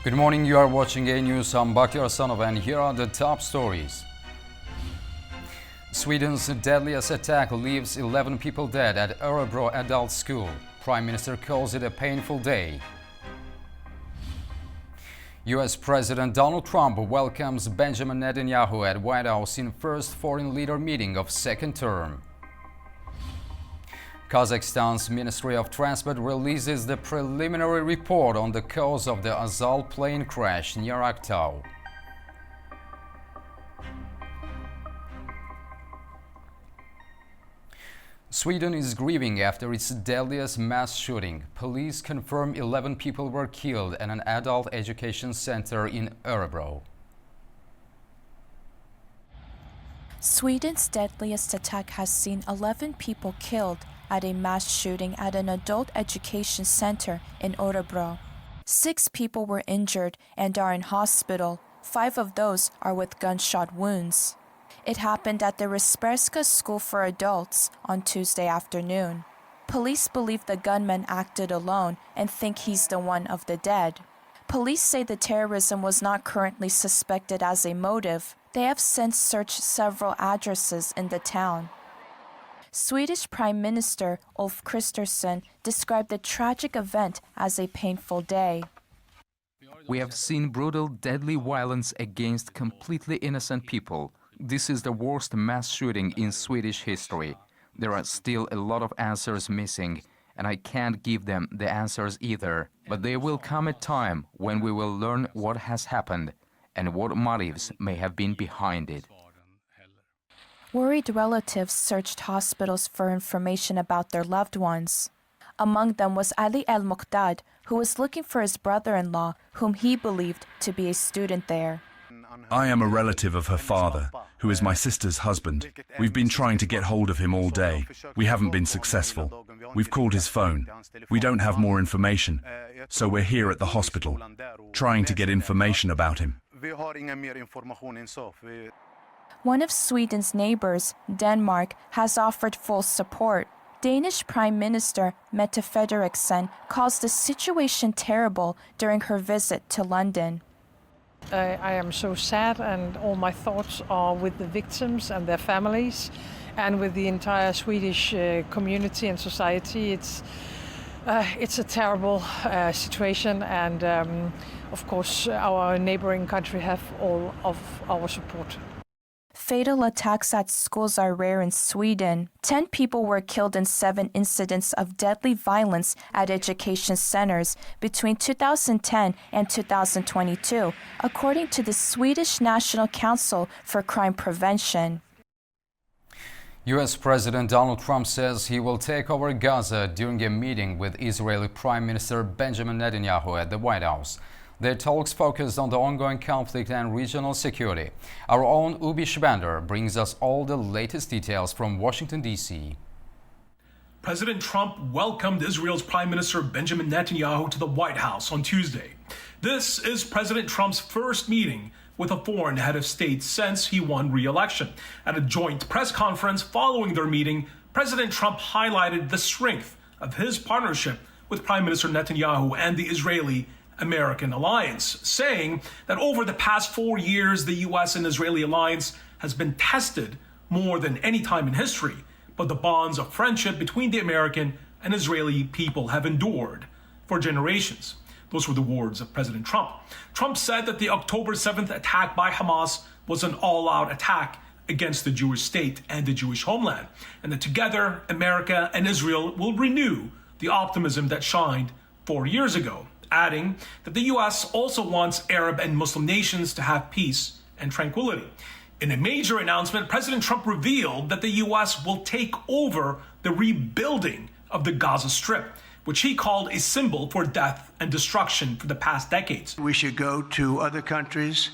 Good morning, you are watching A News. I'm Bakhtiar Sanov and here are the top stories. Sweden's deadliest attack leaves 11 people dead at Örebro Adult School. Prime Minister calls it a painful day. US President Donald Trump welcomes Benjamin Netanyahu at White House in first foreign leader meeting of second term. Kazakhstan's Ministry of Transport releases the preliminary report on the cause of the Azal plane crash near Aktau. Sweden is grieving after its deadliest mass shooting. Police confirm 11 people were killed at an adult education center in Örebro. Sweden's deadliest attack has seen 11 people killed at a mass shooting at an adult education center in Örebro. 6 people were injured and are in hospital. 5 of those are with gunshot wounds. It happened at the Resperska School for Adults on Tuesday afternoon. Police believe the gunman acted alone and think he's the one of the dead. Police say the terrorism was not currently suspected as a motive. They have since searched several addresses in the town. Swedish Prime Minister Ulf Kristersson described the tragic event as a painful day. We have seen brutal, deadly violence against completely innocent people. This is the worst mass shooting in Swedish history. There are still a lot of answers missing, and I can't give them the answers either. But there will come a time when we will learn what has happened and what motives may have been behind it. Worried relatives searched hospitals for information about their loved ones. Among them was Ali El-Muqdad, who was looking for his brother-in-law, whom he believed to be a student there. I am a relative of her father, who is my sister's husband. We've been trying to get hold of him all day. We haven't been successful. We've called his phone. We don't have more information. So we're here at the hospital, trying to get information about him. One of Sweden's neighbors, Denmark, has offered full support. Danish Prime Minister Mette Frederiksen calls the situation terrible during her visit to London. I am so sad, and all my thoughts are with the victims and their families and with the entire Swedish community and society. It's a terrible situation, and of course our neighboring country have all of our support. Fatal attacks at schools are rare in Sweden. 10 people were killed in 7 incidents of deadly violence at education centers between 2010 and 2022, according to the Swedish National Council for Crime Prevention. US President Donald Trump says he will take over Gaza during a meeting with Israeli Prime Minister Benjamin Netanyahu at the White House. Their talks focused on the ongoing conflict and regional security. Our own Ubi Shbander brings us all the latest details from Washington, D.C. President Trump welcomed Israel's Prime Minister Benjamin Netanyahu to the White House on Tuesday. This is President Trump's first meeting with a foreign head of state since he won re-election. At a joint press conference following their meeting, President Trump highlighted the strength of his partnership with Prime Minister Netanyahu and the Israeli-American alliance, saying that over the past 4 years, the U.S. and Israeli alliance has been tested more than any time in history, but the bonds of friendship between the American and Israeli people have endured for generations. Those were the words of President Trump. Trump said that the October 7th attack by Hamas was an all-out attack against the Jewish state and the Jewish homeland, and that together, America and Israel will renew the optimism that shined 4 years ago, adding that the U.S. also wants Arab and Muslim nations to have peace and tranquility. In a major announcement, President Trump revealed that the U.S. will take over the rebuilding of the Gaza Strip, which he called a symbol for death and destruction for the past decades. We should go to other countries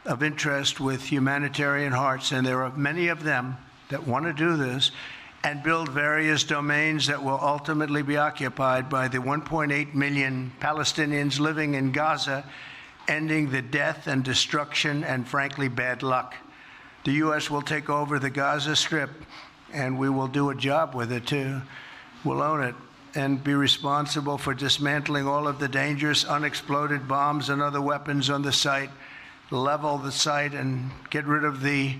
of interest with humanitarian hearts, and there are many of them that want to do this, and build various domains that will ultimately be occupied by the 1.8 million Palestinians living in Gaza, ending the death and destruction and, frankly, bad luck. The U.S. will take over the Gaza Strip, and we will do a job with it, too. We'll own it. and be responsible for dismantling all of the dangerous unexploded bombs and other weapons on the site, level the site and get rid of the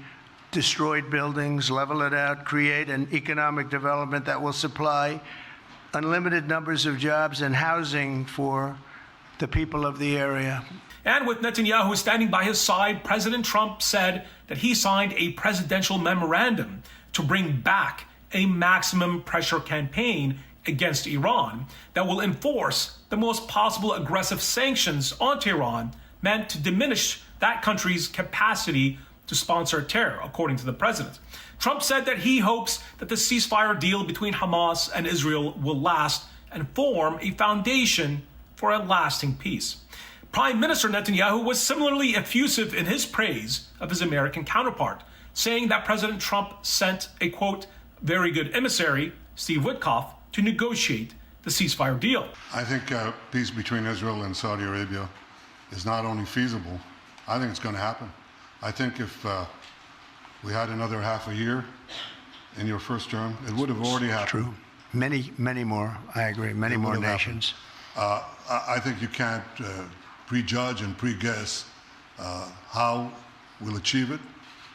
destroyed buildings, level it out, create an economic development that will supply unlimited numbers of jobs and housing for the people of the area. And with Netanyahu standing by his side, President Trump said that he signed a presidential memorandum to bring back a maximum pressure campaign against Iran that will enforce the most possible aggressive sanctions on Tehran meant to diminish that country's capacity to sponsor terror, according to the president. Trump said that he hopes that the ceasefire deal between Hamas and Israel will last and form a foundation for a lasting peace. Prime Minister Netanyahu was similarly effusive in his praise of his American counterpart, saying that President Trump sent a, quote, very good emissary, Steve Witkoff, to negotiate the ceasefire deal. I think peace between Israel and Saudi Arabia is not only feasible, I think it's going to happen. I think if we had another half a year in your first term, it would have already happened. True. Many more, I agree, many more nations. I think you can't prejudge and pre-guess how we'll achieve it,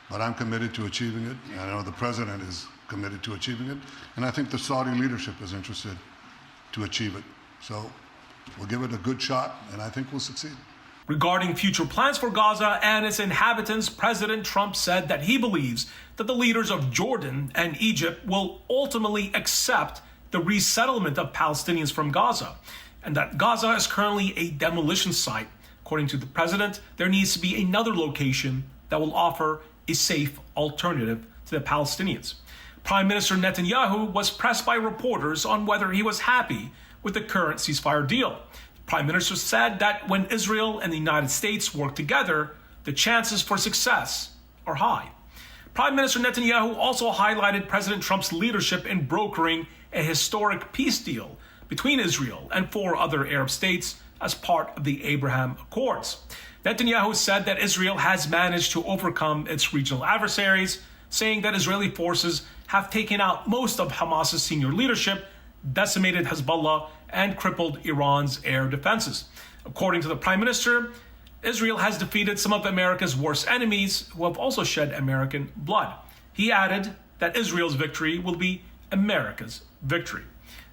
but I'm committed to achieving it. I know the president is committed to achieving it, and I think the Saudi leadership is interested to achieve it. So we'll give it a good shot, and I think we'll succeed. Regarding future plans for Gaza and its inhabitants, President Trump said that he believes that the leaders of Jordan and Egypt will ultimately accept the resettlement of Palestinians from Gaza, and that Gaza is currently a demolition site. According to the president, there needs to be another location that will offer a safe alternative to the Palestinians. Prime Minister Netanyahu was pressed by reporters on whether he was happy with the current ceasefire deal. The Prime Minister said that when Israel and the United States work together, the chances for success are high. Prime Minister Netanyahu also highlighted President Trump's leadership in brokering a historic peace deal between Israel and 4 other Arab states as part of the Abraham Accords. Netanyahu said that Israel has managed to overcome its regional adversaries, saying that Israeli forces have taken out most of Hamas's senior leadership, decimated Hezbollah, and crippled Iran's air defenses. According to the Prime Minister, Israel has defeated some of America's worst enemies who have also shed American blood. He added that Israel's victory will be America's victory.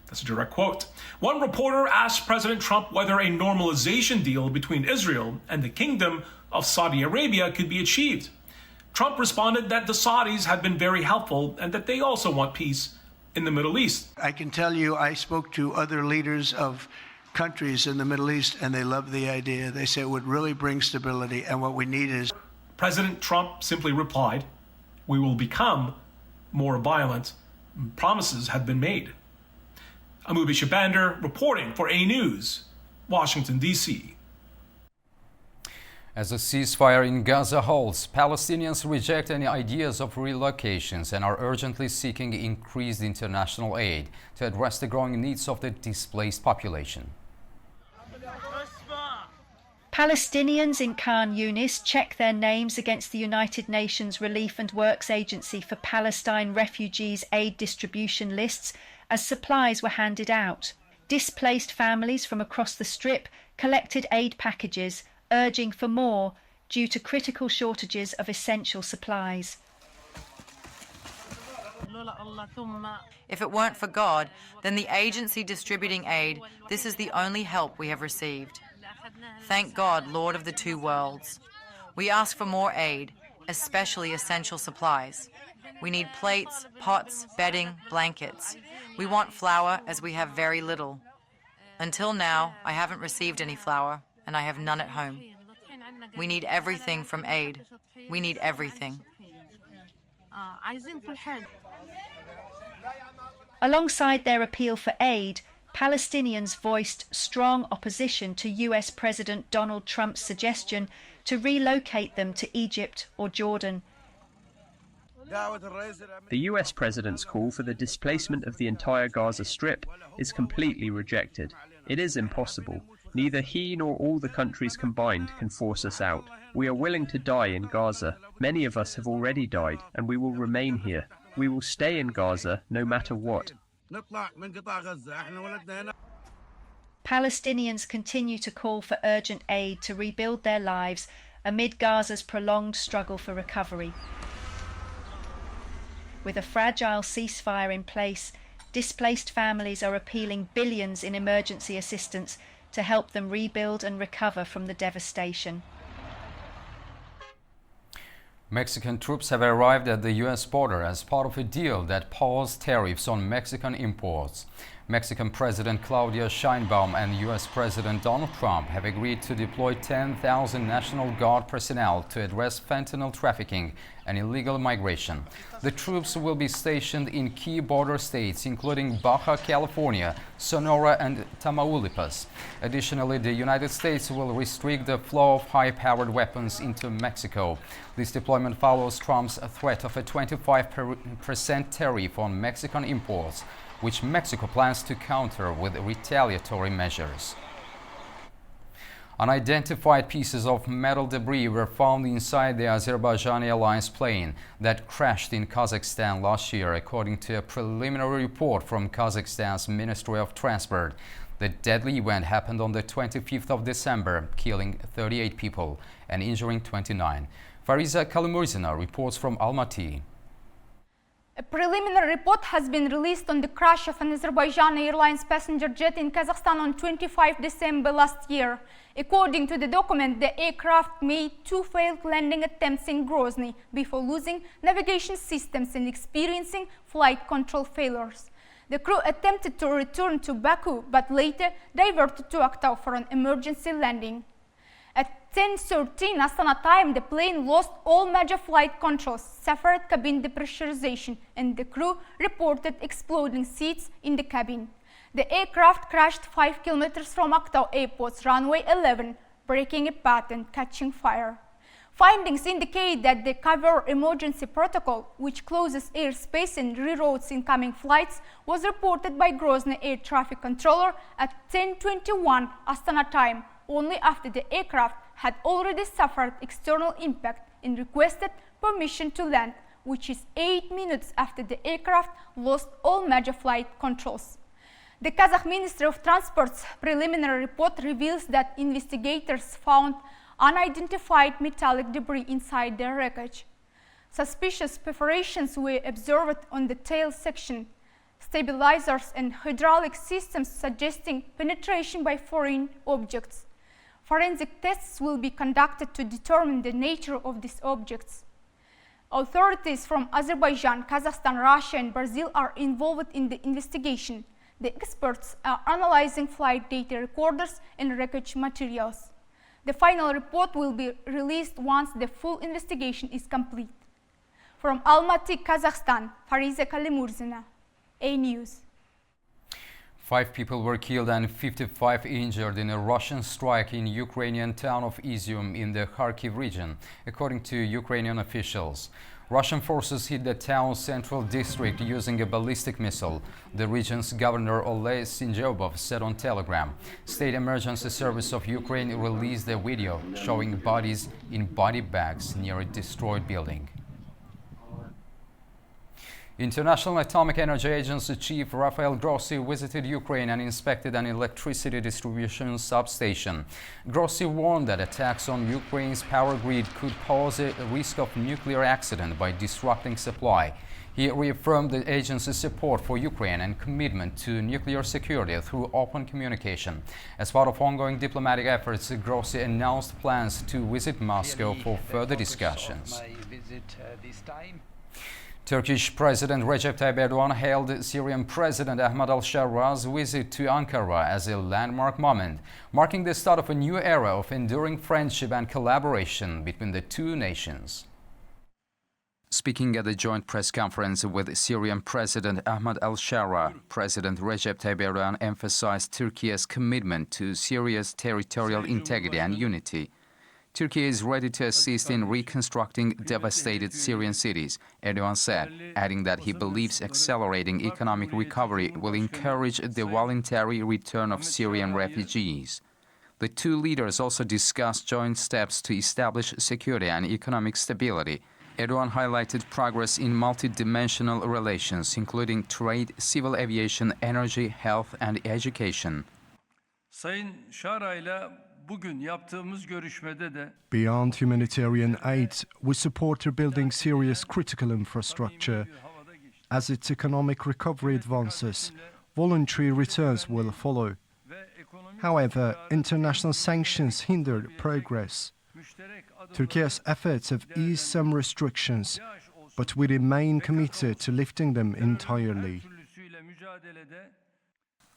That's a direct quote. One reporter asked President Trump whether a normalization deal between Israel and the Kingdom of Saudi Arabia could be achieved. Trump responded that the Saudis have been very helpful and that they also want peace in the Middle East. I can tell you, I spoke to other leaders of countries in the Middle East, and they love the idea. They say it would really bring stability, and what we need is... President Trump simply replied, "We will become more violent. Promises have been made." Amubi Shabander reporting for A News, Washington, D.C. As the ceasefire in Gaza holds, Palestinians reject any ideas of relocations and are urgently seeking increased international aid to address the growing needs of the displaced population. Palestinians in Khan Yunis check their names against the United Nations Relief and Works Agency for Palestine Refugees aid distribution lists as supplies were handed out. Displaced families from across the Strip collected aid packages, urging for more due to critical shortages of essential supplies. If it weren't for God, then the agency distributing aid, this is the only help we have received. Thank God, Lord of the two worlds. We ask for more aid, especially essential supplies. We need plates, pots, bedding, blankets. We want flour as we have very little. Until now, I haven't received any flour, and I have none at home. We need everything from aid. We need everything. Alongside their appeal for aid, Palestinians voiced strong opposition to US President Donald Trump's suggestion to relocate them to Egypt or Jordan. The US President's call for the displacement of the entire Gaza Strip is completely rejected. It is impossible. Neither he nor all the countries combined can force us out. We are willing to die in Gaza. Many of us have already died, and we will remain here. We will stay in Gaza no matter what. Palestinians continue to call for urgent aid to rebuild their lives amid Gaza's prolonged struggle for recovery. With a fragile ceasefire in place, displaced families are appealing billions in emergency assistance to help them rebuild and recover from the devastation. Mexican troops have arrived at the U.S. border as part of a deal that paused tariffs on Mexican imports. Mexican President Claudia Sheinbaum and U.S. President Donald Trump have agreed to deploy 10,000 National Guard personnel to address fentanyl trafficking and illegal migration. The troops will be stationed in key border states including Baja California, Sonora and Tamaulipas. Additionally, the United States will restrict the flow of high-powered weapons into Mexico. This deployment follows Trump's threat of a 25% tariff on Mexican imports, which Mexico plans to counter with retaliatory measures. Unidentified pieces of metal debris were found inside the Azerbaijani Airlines plane that crashed in Kazakhstan last year, according to a preliminary report from Kazakhstan's Ministry of Transport. The deadly event happened on the 25th of December, killing 38 people and injuring 29. Fariza Kalimurzina reports from Almaty. A preliminary report has been released on the crash of an Azerbaijani Airlines passenger jet in Kazakhstan on 25 December last year. According to the document, the aircraft made 2 failed landing attempts in Grozny before losing navigation systems and experiencing flight control failures. The crew attempted to return to Baku, but later diverted to Aktau for an emergency landing. At 10:13 Astana time, the plane lost all major flight controls, suffered cabin depressurization, and the crew reported exploding seats in the cabin. The aircraft crashed 5 kilometers from Aktau Airport's runway 11, breaking a path and catching fire. Findings indicate that the cover emergency protocol, which closes airspace and reroutes incoming flights, was reported by Grozny air traffic controller at 10:21 Astana time, only after the aircraft had already suffered external impact and requested permission to land, which is 8 minutes after the aircraft lost all major flight controls. The Kazakh Ministry of Transport's preliminary report reveals that investigators found unidentified metallic debris inside the wreckage. Suspicious perforations were observed on the tail section, stabilizers and hydraulic systems suggesting penetration by foreign objects. Forensic tests will be conducted to determine the nature of these objects. Authorities from Azerbaijan, Kazakhstan, Russia and Brazil are involved in the investigation. The experts are analyzing flight data recorders and wreckage materials. The final report will be released once the full investigation is complete. From Almaty, Kazakhstan, Fariza Kalimurzina, A News. 5 people were killed and 55 injured in a Russian strike in Ukrainian town of Izium in the Kharkiv region, according to Ukrainian officials. Russian forces hit the town's central district using a ballistic missile, the region's governor Oleh Sinjobov said on Telegram. State Emergency Service of Ukraine released a video showing bodies in body bags near a destroyed building. International Atomic Energy Agency Chief Rafael Grossi visited Ukraine and inspected an electricity distribution substation. Grossi warned that attacks on Ukraine's power grid could pose a risk of nuclear accident by disrupting supply. He reaffirmed the agency's support for Ukraine and commitment to nuclear security through open communication. As part of ongoing diplomatic efforts, Grossi announced plans to visit Moscow for further discussions. Turkish President Recep Tayyip Erdogan hailed Syrian President Ahmed al-Sharra's visit to Ankara as a landmark moment, marking the start of a new era of enduring friendship and collaboration between the two nations. Speaking at a joint press conference with Syrian President Ahmed al-Sharra, President Recep Tayyip Erdogan emphasized Turkey's commitment to Syria's territorial integrity and unity. Turkey is ready to assist in reconstructing devastated Syrian cities, Erdogan said, adding that he believes accelerating economic recovery will encourage the voluntary return of Syrian refugees. The two leaders also discussed joint steps to establish security and economic stability. Erdogan highlighted progress in multidimensional relations, including trade, civil aviation, energy, health, and education. Beyond humanitarian aid, we support rebuilding Syria's critical infrastructure. As its economic recovery advances, voluntary returns will follow. However, international sanctions hindered progress. Turkey's efforts have eased some restrictions, but we remain committed to lifting them entirely.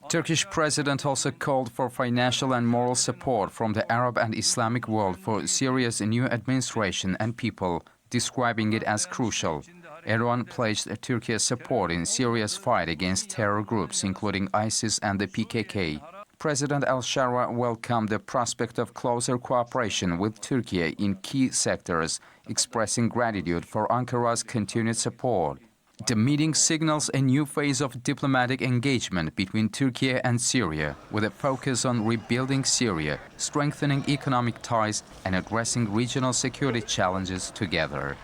Turkish president also called for financial and moral support from the Arab and Islamic world for Syria's new administration and people, describing it as crucial. Erdogan pledged Turkey's support in Syria's fight against terror groups, including ISIS and the PKK. President al-Shara welcomed the prospect of closer cooperation with Turkey in key sectors, expressing gratitude for Ankara's continued support. The meeting signals a new phase of diplomatic engagement between Turkey and Syria, with a focus on rebuilding Syria, strengthening economic ties, and addressing regional security challenges together.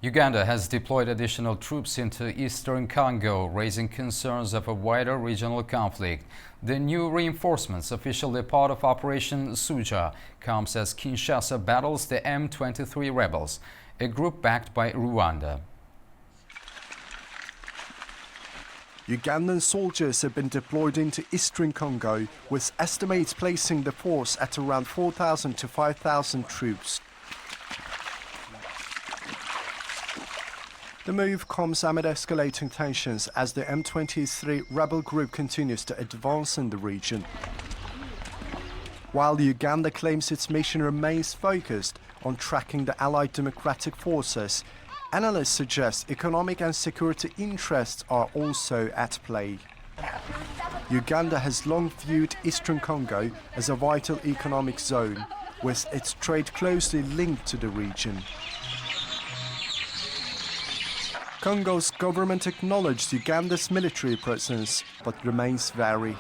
Uganda has deployed additional troops into eastern Congo, raising concerns of a wider regional conflict. The new reinforcements, officially part of Operation Suja, comes as Kinshasa battles the M23 rebels, a group backed by Rwanda. Ugandan soldiers have been deployed into eastern Congo, with estimates placing the force at around 4,000 to 5,000 troops. The move comes amid escalating tensions as the M23 rebel group continues to advance in the region. While Uganda claims its mission remains focused on tracking the Allied Democratic Forces, analysts suggest economic and security interests are also at play. Uganda has long viewed eastern Congo as a vital economic zone, with its trade closely linked to the region. Congo's government acknowledged Uganda's military presence, but remains wary.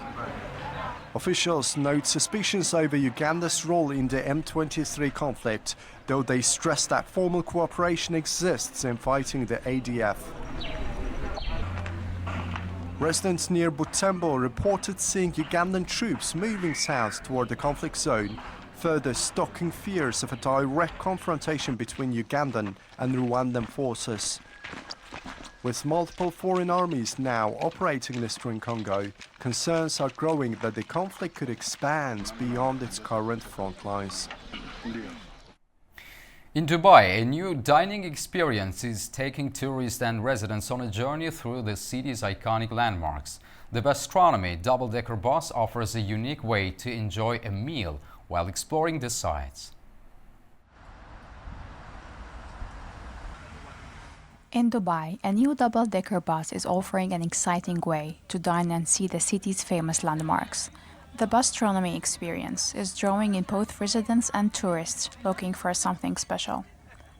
Officials note suspicions over Uganda's role in the M23 conflict, though they stress that formal cooperation exists in fighting the ADF. Residents near Butembo reported seeing Ugandan troops moving south toward the conflict zone, further stoking fears of a direct confrontation between Ugandan and Rwandan forces. With multiple foreign armies now operating in eastern Congo, concerns are growing that the conflict could expand beyond its current front lines. In Dubai, a new dining experience is taking tourists and residents on a journey through the city's iconic landmarks. The Gastronomy double-decker bus offers a unique way to enjoy a meal while exploring the sights. In Dubai, a new double-decker bus is offering an exciting way to dine and see the city's famous landmarks. The Gastronomy experience is drawing in both residents and tourists looking for something special.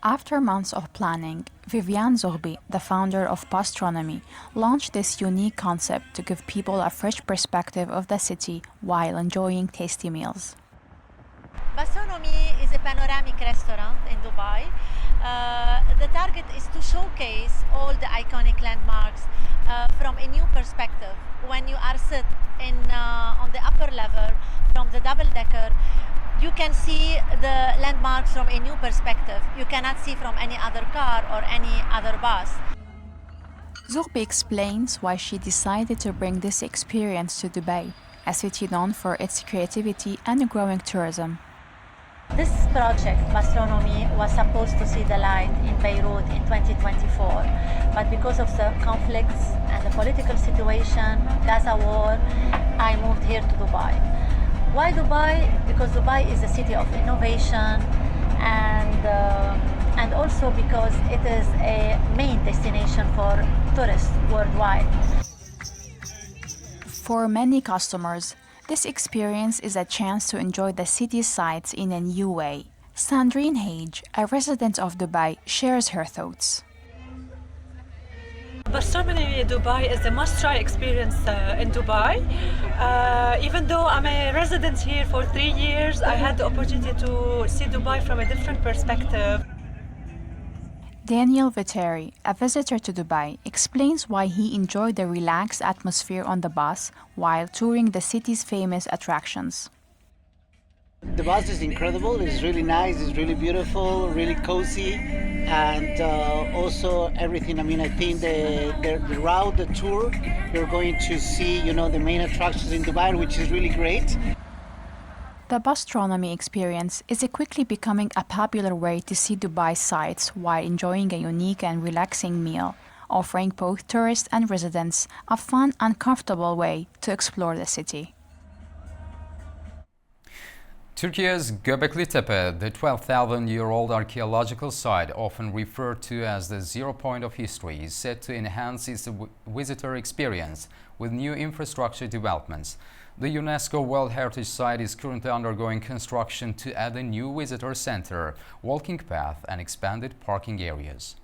After months of planning, Viviane Zorbi, the founder of Gastronomy, launched this unique concept to give people a fresh perspective of the city while enjoying tasty meals. Gastronomy is a panoramic restaurant in Dubai. The target is to showcase all the iconic landmarks from a new perspective. When you are sit on the upper level from the double-decker, you can see the landmarks from a new perspective. You cannot see from any other car or any other bus. Zorbi explains why she decided to bring this experience to Dubai, a city known for its creativity and growing tourism. This project, Gastronomy, was supposed to see the light in Beirut in 2024, but because of the conflicts and the political situation, Gaza war, I moved here to Dubai. Why Dubai? Because Dubai is a city of innovation and also because it is a main destination for tourists worldwide. For many customers, this experience is a chance to enjoy the city's sights in a new way. Sandrine Hage, a resident of Dubai, shares her thoughts. Gastronomy Dubai is a must-try experience in Dubai. Even though I'm a resident here for 3 years, I had the opportunity to see Dubai from a different perspective. Daniel Viteri, a visitor to Dubai, explains why he enjoyed the relaxed atmosphere on the bus while touring the city's famous attractions. The bus is incredible. It's really nice. It's really beautiful, really cozy, and also everything. I mean, I think the route, the tour, you're going to see, the main attractions in Dubai, which is really great. The Bustronomy experience is quickly becoming a popular way to see Dubai sights while enjoying a unique and relaxing meal, offering both tourists and residents a fun and comfortable way to explore the city. Turkey's Gobeklitepe, the 12,000-year-old archaeological site often referred to as the zero point of history, is set to enhance its visitor experience with new infrastructure developments. The UNESCO World Heritage Site is currently undergoing construction to add a new visitor center, walking path and expanded parking areas.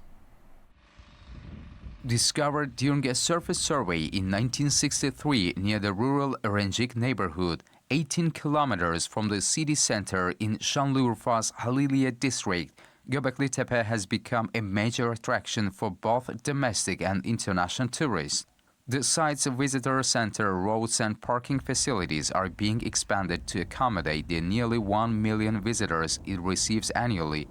Discovered during a surface survey in 1963 near the rural Erencik neighborhood, 18 kilometers from the city center in Şanlıurfa's Haliliye district, Gobeklitepe has become a major attraction for both domestic and international tourists. The site's visitor center, roads and parking facilities are being expanded to accommodate the nearly 1 million visitors it receives annually.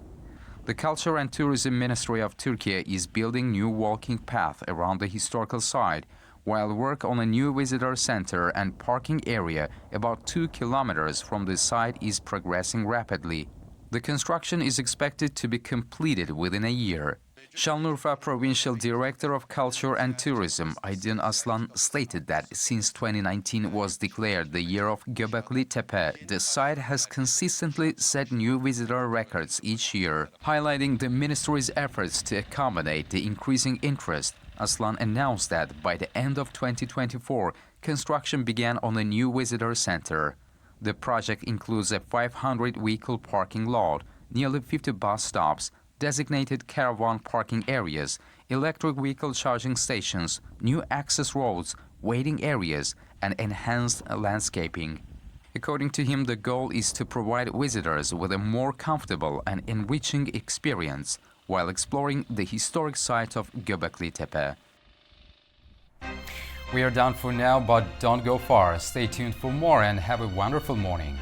The Culture and Tourism Ministry of Turkey is building new walking path around the historical site, while work on a new visitor center and parking area about 2 kilometers from the site is progressing rapidly. The construction is expected to be completed within a year. Şanlıurfa Provincial Director of Culture and Tourism, Aydın Aslan, stated that since 2019 was declared the year of Gobeklitepe, the site has consistently set new visitor records each year, highlighting the ministry's efforts to accommodate the increasing interest. Aslan announced that by the end of 2024, construction began on a new visitor center. The project includes a 500-vehicle parking lot, nearly 50 bus stops, designated caravan parking areas, electric vehicle charging stations, new access roads, waiting areas, and enhanced landscaping. According to him, the goal is to provide visitors with a more comfortable and enriching experience while exploring the historic site of Gobeklitepe. We are done for now, but don't go far. Stay tuned for more and have a wonderful morning.